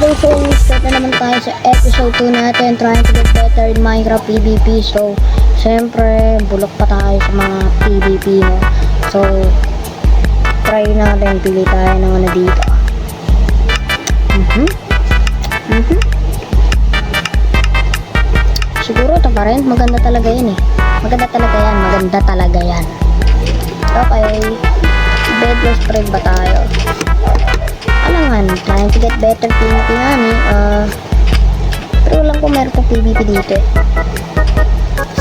guys, so start na naman tayo sa episode 2 natin, trying to get better in Minecraft PvP. So, syempre, bulok pa tayo sa mga PvP, no? So, try natin, pili tayo ng ano dito. Siguro ito pa rin, maganda talaga yan eh. Maganda talaga yan. Okay, bedrock spread ba tayo? Alangan, trying to get better PvP nga ni. Pero lang kung meron pong PvP dito eh.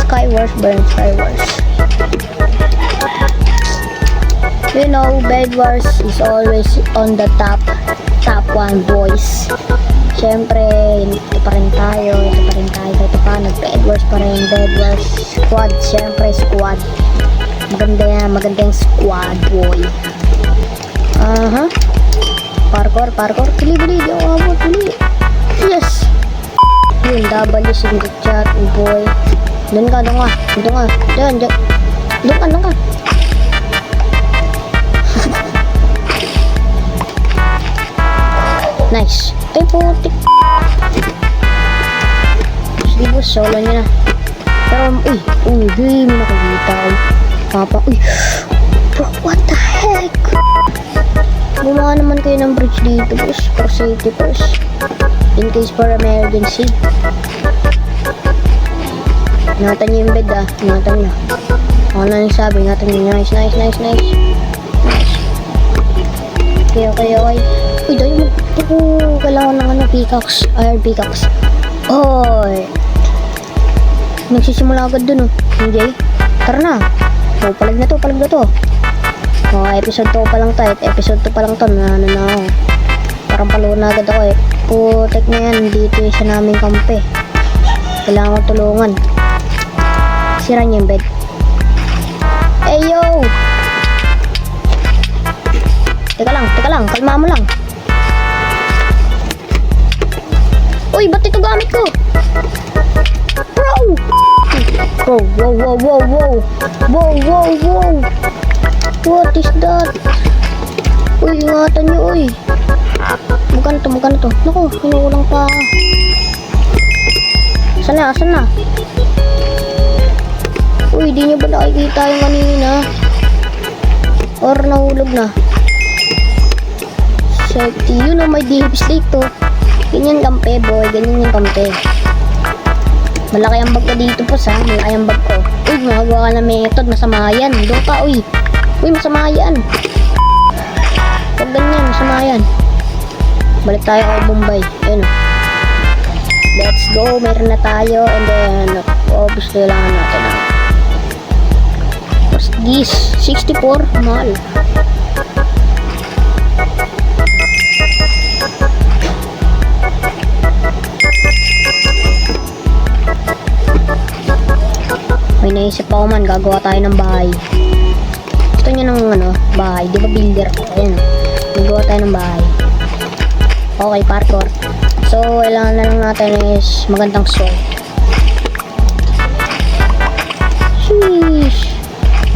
Skywars, burn Skywars. You know, Bed Wars is always on the top 1 boys. Syempre, ito pa rin tayo. Ito pa, nag-Bed Wars pa rin. Bed Wars squad, syempre squad. Maganda yan, maganda yung squad boy. Parkour. Bili, di ako abot, bili. Yes! Yun, W, single chat, boy. Doon ka. Doon ka. Nice. Ay, putik. Sige, boss, solo niya na. Pero, may nakikita ko. Papa, bro, what the heck? Gumawa naman kayo ng bridge dito, boss, for safety first. In case for emergency. Ingatan nyo yung bed, ingatan nyo. Ako na yung sabi, ingatan nyo. Nice. Okay. Uy, dahil kailangan ng pickaxe, iron pickaxe. Oy! Nagsisimula agad dun, Jay. Tara na. Palag na to. Episode 2 pa lang to. Episode 2 pa lang to. Na ako. Parang palo na agad ako eh. Putek na yan. Dito yung sa naming kampe. Kailangan ko tulungan. Sira niya yung bed. Hey yo! Teka lang. Kalma mo lang. Uy, ba't ito gamit ko? Bro! Wow. What is that? Uy, ingatan nyo, uy. Magkano to? Naku, hinuulang pa. Asan na? Uy, di nyo ba nakikita yung kanina? Or nahulog na? Safety, yun may deep sleep to. Ganyan kampe, boy. Ganyan yung kampe. Malaki ang bag ko dito po sa. Malaki ang bag ko. Uy, magagawa ka na method. Masama yan. Doon ka, uy. Uy, masama yan. Pag ganyan, masama yan. Balik tayo kay Bombay. Ayun. Let's go. Meron na tayo. And then, obviously, kailangan natin. What's this? 64? Mahal. May naisip ako man, gagawa tayo ng bahay. Gusto nyo ng bahay, di ba builder? Ayan, gagawa tayo ng bahay. Okay, parkour. So, kailangan na lang natin is magandang sword. Sheesh!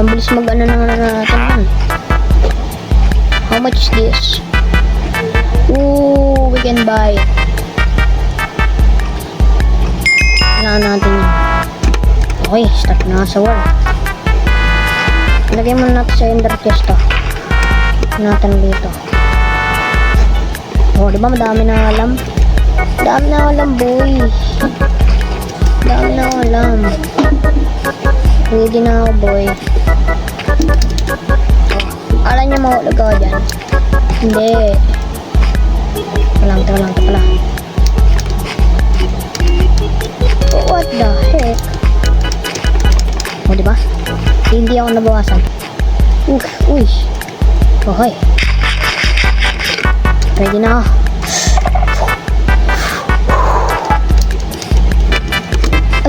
Ang bilis natin man. How much is this? Ooh, we can buy it. Kailangan natin yun. Okay, start na sa war. Lagay muna natin sa ender chest to. Natin dito. Oh, diba madami na alam? Dami na alam, boy. Dami na alam. Ready na ako, boy. Oh, alam niya mahulog ako dyan. Hindi. Ito lang. Oh, what the heck? O, diba? Hindi ako nabawasan. Uy. Okay. Ready na ako.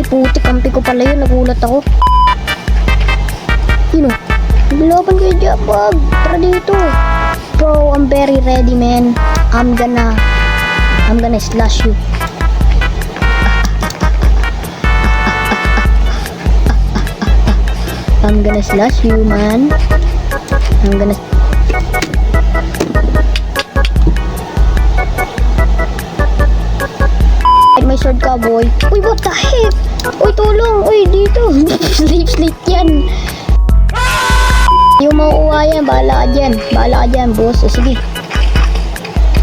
Ay, putik. Kampi ko pala yun. Nagulat ako. Yun o. Bilaban kayo dyan, pag. Tara dito. Bro, I'm very ready, man. I'm gonna slash you. I'm gonna slash you, man. I'm gonna... may sword ka, boy. Uy, what the heck? Uy, tulong. Uy, dito. Sleep yan. Yung mauuwa yan, bahala ka dyan. Bahala ka dyan, boss. O, sige.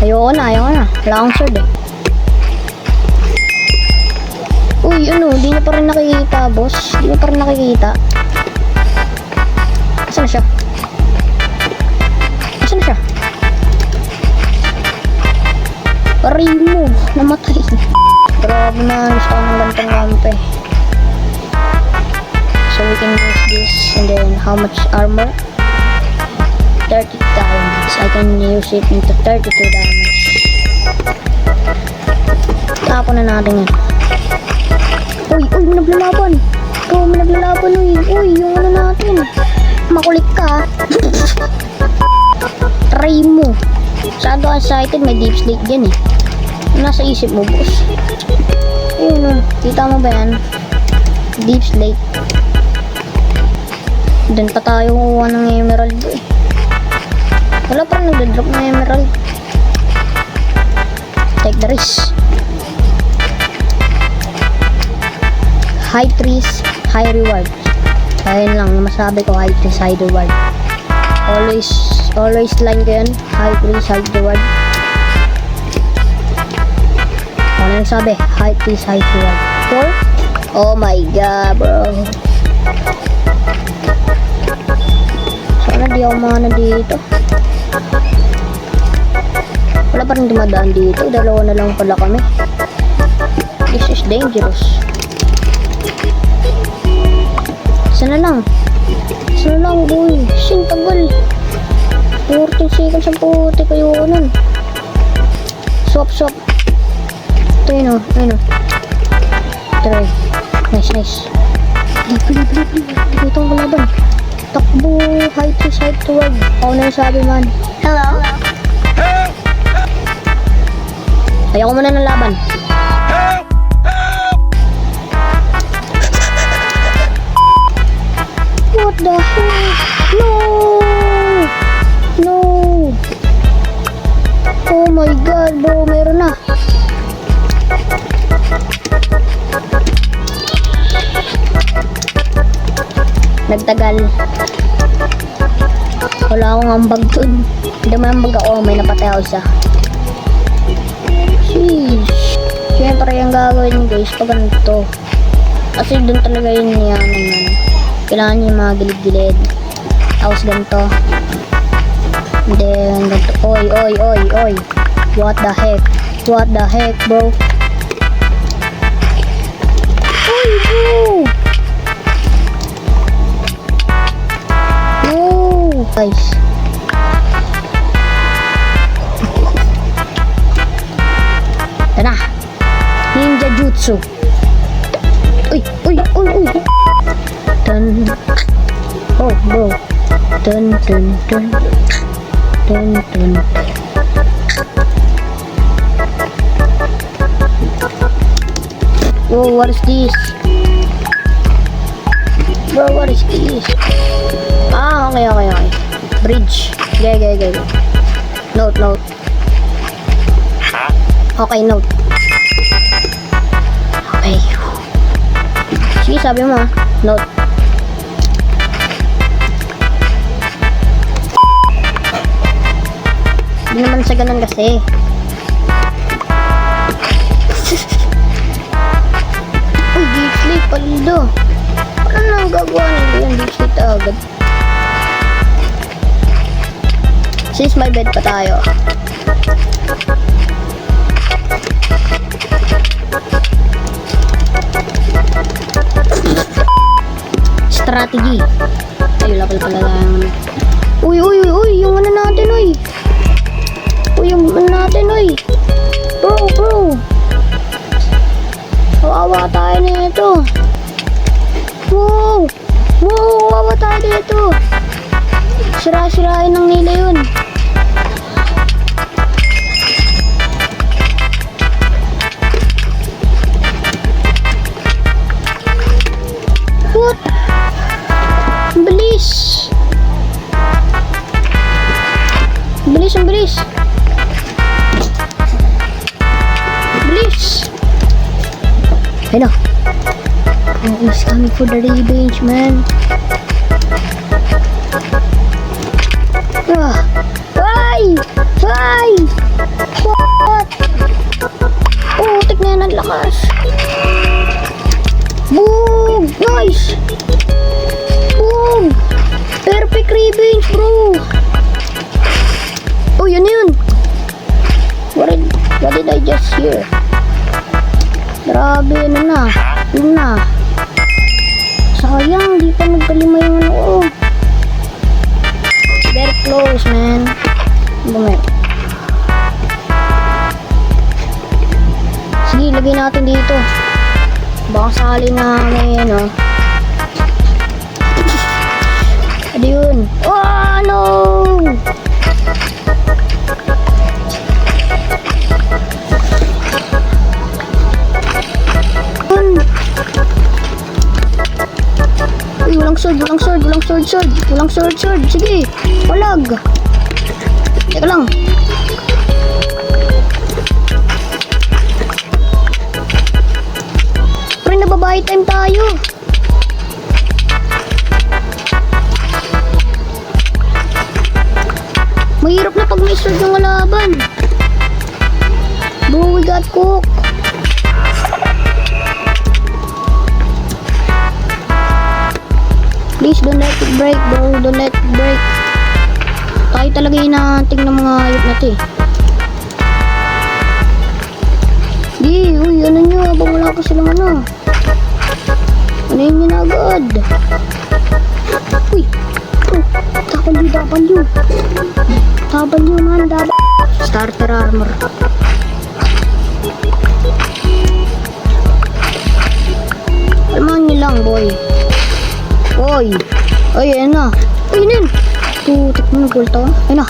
Ayoko na. Wala akong sword eh. Uy, ano, di na pa rin nakikita, boss. Di na pa rin nakikita. Asan na siya? Parin mo, namatay. Grabe na, gusto ko ng gantong lampe. So we can use this, and then how much armor? 30 diamonds. I can use it into 32 diamonds. Tapon na natin yan. Uy, may naglalaban. Ikaw, may naglalaban, uy. Uy, yung ano natin. Makulit ka. Try mo. Saan ka excited? May deep slate dyan eh. Nasa isip mo, boss. Ayun o. Kita mo ba yan? Deep slate. Doon pa tayo kukuha ng emerald eh. Wala pa rin nagdadrop ng emerald. Take the risk. High trees, high reward. Ayun lang, masabi ko, high trees, high reward. Always line ko yun. High trees, high reward. Ano yung sabi? High trees, high reward. 4? Oh my god, bro. Sana di ako mana dito. Wala pa rin dumadaan dito. Dalawa na lang pala kami. This is dangerous. Sana lang, boy. Sintagal. 14 seconds ang puti kayo ko nun. Swap. Ito yun o. Try. Nice. Bili. Dito ang kalaban. Takbo. High to wag. Ako na yung sabi, man. Hello? Ayaw ko muna ng laban. What the heck? No! Oh my god, bro. Meron na. Nagtagal. Wala akong ambag dun. Hindi may ambag ako. May napatay ako isa. Sheesh. Siyempre yung gagawin guys pag ganito. Kasi dun talaga yun niyaman. Kailangan nyo yung mga gilid-gilid. Tapos ganito. And then ganito. Oy. What the heck, bro? Oy, bro! No! Guys. Ito na. Ninja Jutsu. Uy. Dun. Oh, bro. Dun. Whoa, what is this? Bro, what is this? Ah, okay. Bridge. Okay. Note. Okay, note. Okay. Sige, sabi mo ah. Note. Hindi naman sa ganun kasi. Uy, deep sleep, palido. Ano nang gagawa nila yung deep sleep agad? Since may bed pa tayo. Strategy. Ay, lapal pala lang. Uy, yung ano natin, uy. Yung ano natin, uy. Bro. Kawawa tayo nito. Wow, kawawa tayo dito. Sira-sirain ng nila yun. What? Bilis. Ayun na. Oh, he's coming for the revenge, man. Ah! Ay! Ay! What? Oh, tik na yan ang lakas. Boom! Nice! Boom! Perfect revenge, bro! Oh, yun yun! What did I just hear? Grabe, ano na? Sayang, di pa nagkalima yung ano ko. Very close, man. Bumay. Sige, lagay natin dito. Baka sakali na may ano. Ano yun? Oh, no! Uy, walang sword. Sige, walag. Teka lang. Pre, nababahay time tayo. Mahirap na pag may sword yung kalaban. Bro, we got cook. Please don't let it break, bro. Don't let it break. Tayo talaga hinahanting ng mga hayop na to eh. Di, uy, ano nyo? Habang wala pa silang ano. Ano yun nyo na agad? Uy. W. W, man. W. Starter armor. Alman nyo lang, boy. Oy! Ay, ayan na. Uy, yun! Tutik mo, nag-gold to. Ayan na.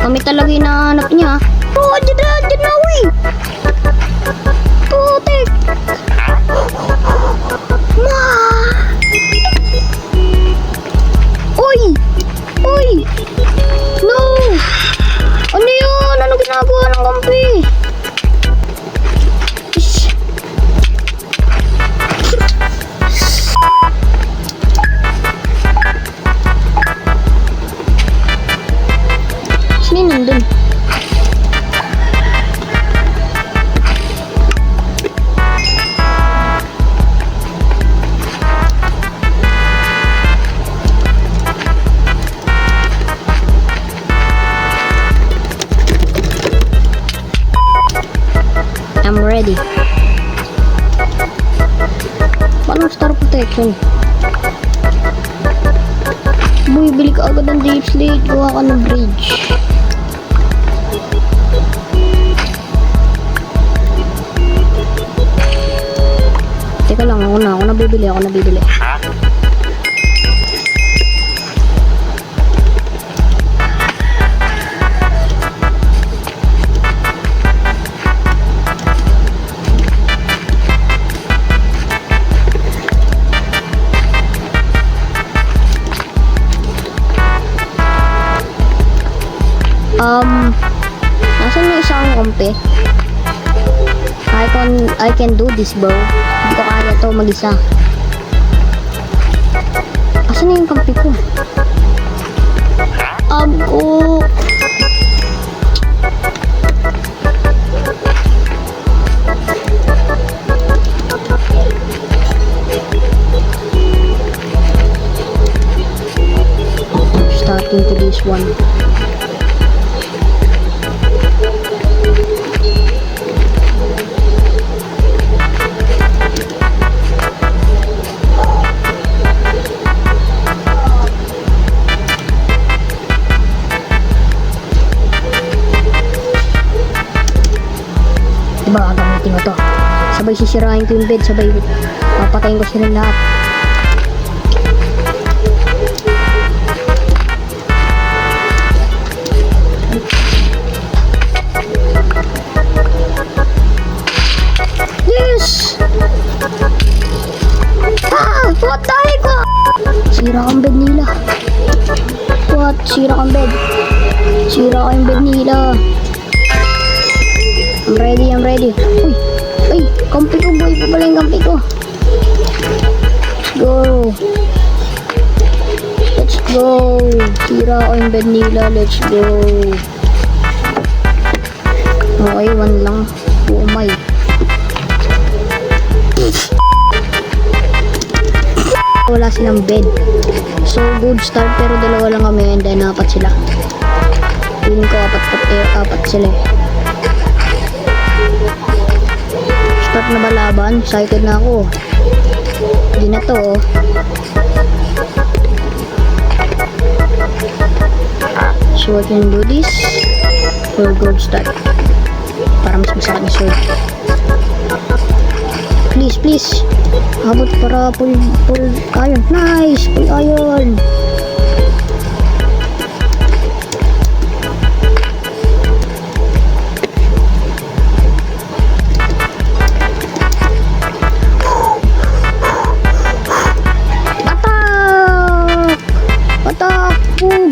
Kami talaga hinahanap niya. Oh, dyan na, uy! Tutik! Ma! Uy! No! Ano yun? Ano ginagawa ng kampi? Ish! Sino nandun? I'm ready. Paano star protection? Bumibili ka agad ng deep slate, gawa ka ng bridge. Teka lang, ako nabibili. Nasaan yung isang kompe? I can do this, bro. Hindi ko kaya to mag-isa. Asan na yung kampi ko? Abgo! Starting to this one. Diba gagamitin mo to? sabay sisirahin ko yung bed, sabay papatayin ko sila lahat. Yes! What the heck? Sira ang bed nila. What? Sira ang bed. Sira ang bed nila. I'm ready. Uy! Ay! Kampi ko boy! Papala yung kampi ko. Let's go! Sira ang bed nila. Let's go! Okay, one lang. Oh my. Wala silang bed. So good start, pero dalawa lang kami and then apat sila. Feeling ko apat sila. Start na ba laban? Excited na ako. Hindi na to oh. So I can do this for good start. Para mas masakit ni sword. Please. Abot para full iron. Nice! Full iron. Attack! Boom!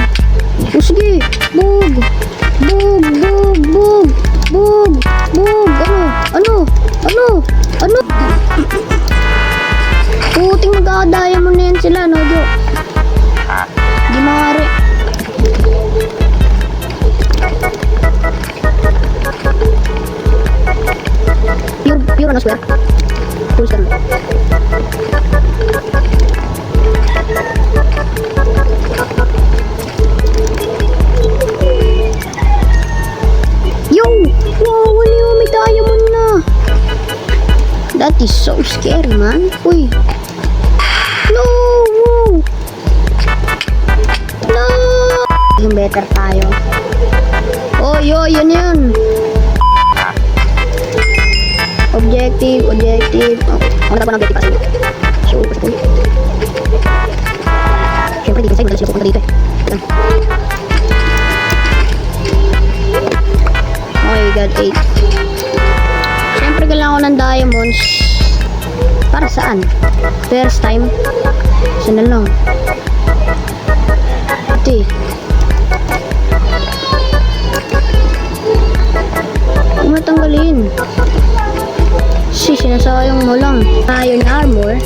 Oh, sige! Boom! Ano? Puting magkakadiamond na yan sila, no, Jo? Di maaari. Pure na square. Full square. Yo! Wow, may diamond na. That is so scary, man. Uy. No! Yung better tayo. Oh, yan. Objective. Oh, ako na pa ng objective pa sa'yo. So, siyempre, dito sa'yo. Madali sila pupunta dito eh. Okay, we got 8. Siyempre, kailangan ko ng diamonds. Para saan? First time? Sana lang. Ito eh. Huwag matanggalin. Sinasayang mo lang. Iron armor.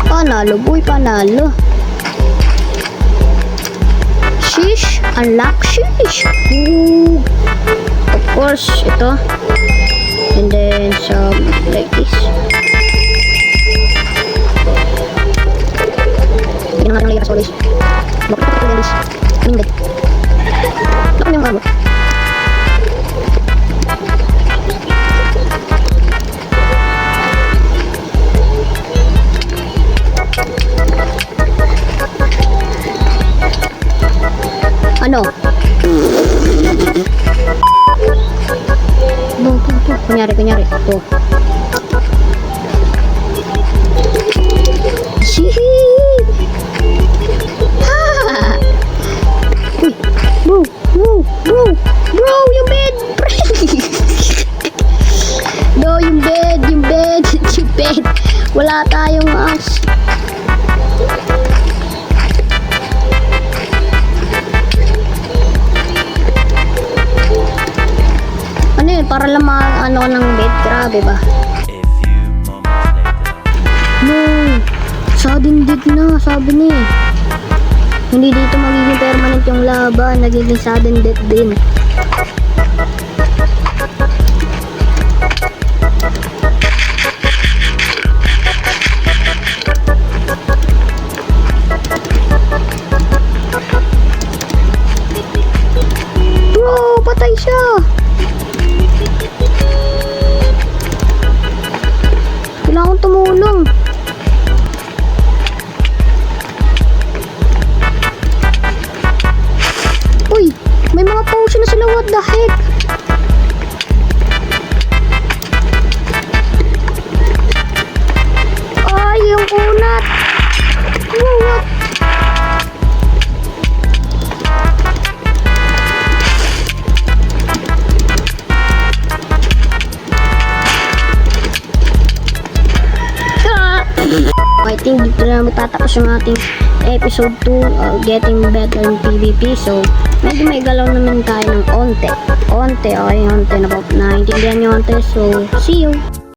Panalo boy, panalo. Shish, unlock shish. Ooh. Of course, ito. And then some like this. Yan ang ating layers always. Bakit ito guys? Anong bed? Bakit yung armor? Ano? Kunyari. Ito. Bro, yung bed! No, yung bed. Wala tayong axe. Ano yun? Para lang ano ng bed. Grabe ba? No! Sudden death na, sabi niya. Hindi dito magiging permanent yung laban, nagiging sudden death din. Bro, patay siya! Kailangan kong tumulong. Uy, may mga potion na sila. I think dito na magtatapos yung ating episode 2, Getting Better in PvP. So, medyo may galaw naman tayo ng onte. Okay, onte. Naintindihan nyo onte. So, see you!